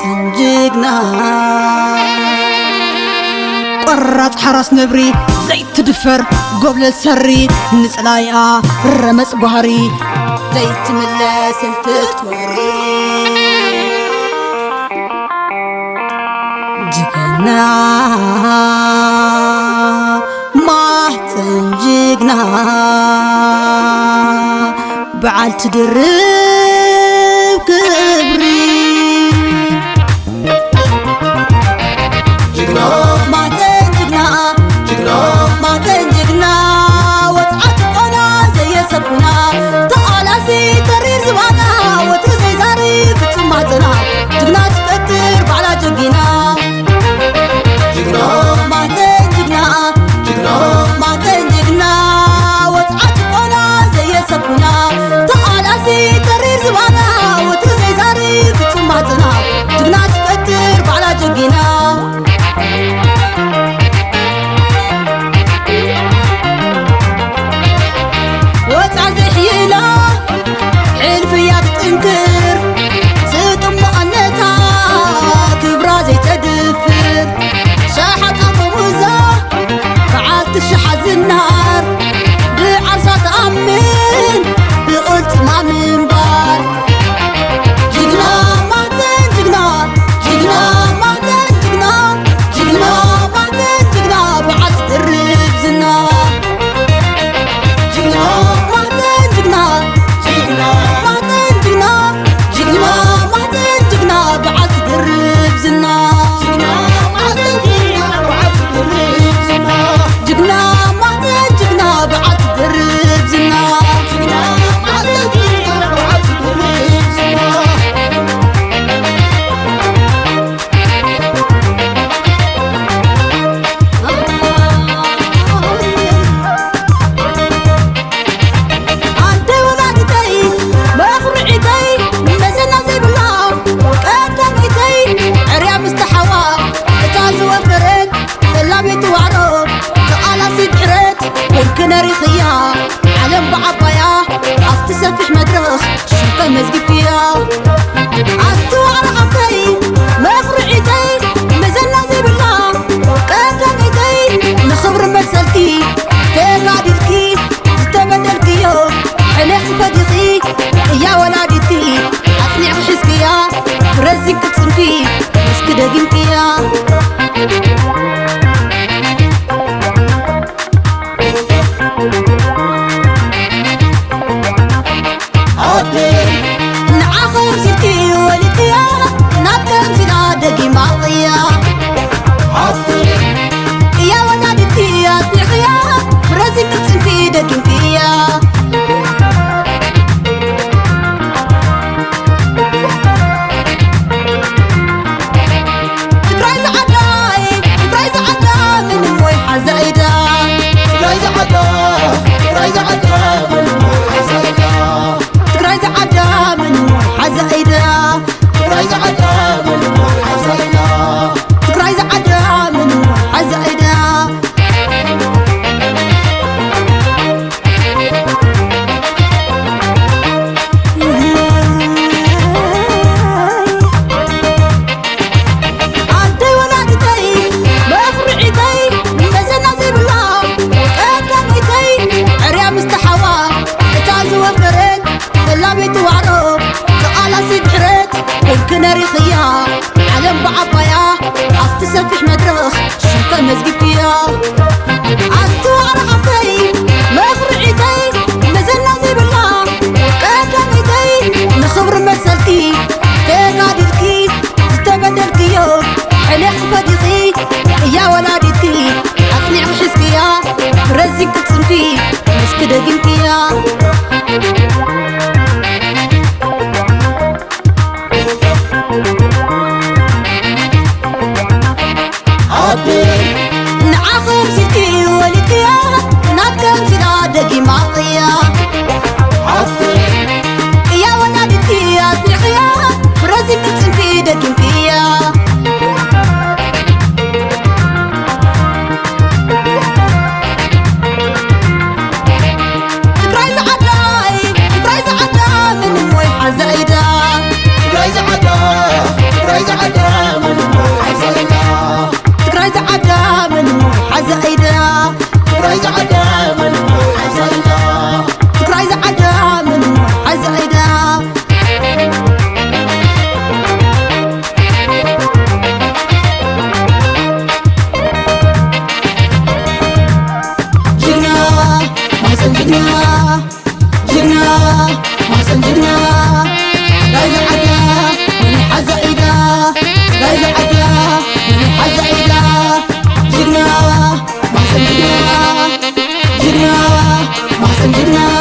تنجقنا قرات حراس نبري زيت تدفر قبل السري نسلايا الرمس بهري زيت ملاس تتوري جقنا ما تنجقنا بعال تدرب كبري ما تنجقنا وطعت قنا زي سبنا تقالاسي ترير زبانا وترزي زاري فتماتنا جقنا تفتر بعلا جقنا ما تنجقنا وطعت قنا زي سبنا تقالاسي ترير زبانا وترزي زاري فتماتنا جقنا تفتر بعلا جقنا النهار بعرصة تأمن بقلت ما من بار جقنا ما تنجقنا ما تنجقنا ما تنجقنا بعد تدرب زنا جقنا ما تنجقنا ما تنجقنا ما تنجقنا بعد تدرب زنا جقنا ما تنجقنا بعد تدرب زنا جقنا بعد تدرب زنا جقنا ما تنجقنا بعد تدرب زنا عندي ولادتي مفرعتي مزنا زي بالله قدمتي عريا مستحوى تازو وفرت لابيت وعروب تقالاسي بحرت ممكن ريخيا علم بعبايا افتسفح مدرخ شرطة مزقي فيها عدتو على غفتي مفرعتي مزنا زي بالله قدمتي نخبر مسلتي تقادلكي تتبدلكيو حليخ فديخي يا ولادتي اقنع حسكيا برزك تتصنفي بس كده قمتيا نعاخر سيرتي ولديا ناكم زنا دقي معطيا يا ولادتي يا تحيا برزق تنفي دقي فيا تبرايز عدا من موي حزايدا تبرايز عدا من موي حزايدا تبرايز عدا من موي حزايدا تبرايز عدا من موي حزايدا تبرايز عدا من موي حزايدا عندي ولادتي مفرعتي مزنا زي بالله قدمتي عريا مستحوى تازو وفرت لابيت وعروب تقالاسي بحرت ممكن ريخيا علم بعبايا افتسفح مدرخ شرطة مزقي فيها عدتو على غفتي مفرعتي مزنا زي بالله قدمتي نخبر مسلتي تقادلكي تتبدلكيو حليخ فديخي يا ولادتي اقنع حسكيا برزق تتصنفي بس كده قمتيا نعاخر سيتي ولديا ناكم زنا دقي معطيا يا ولادتي يا تحيا برزق تتصنفي دقي فيا تبرايز عدا من موي حزايدا تبرايز عدا ጽንብና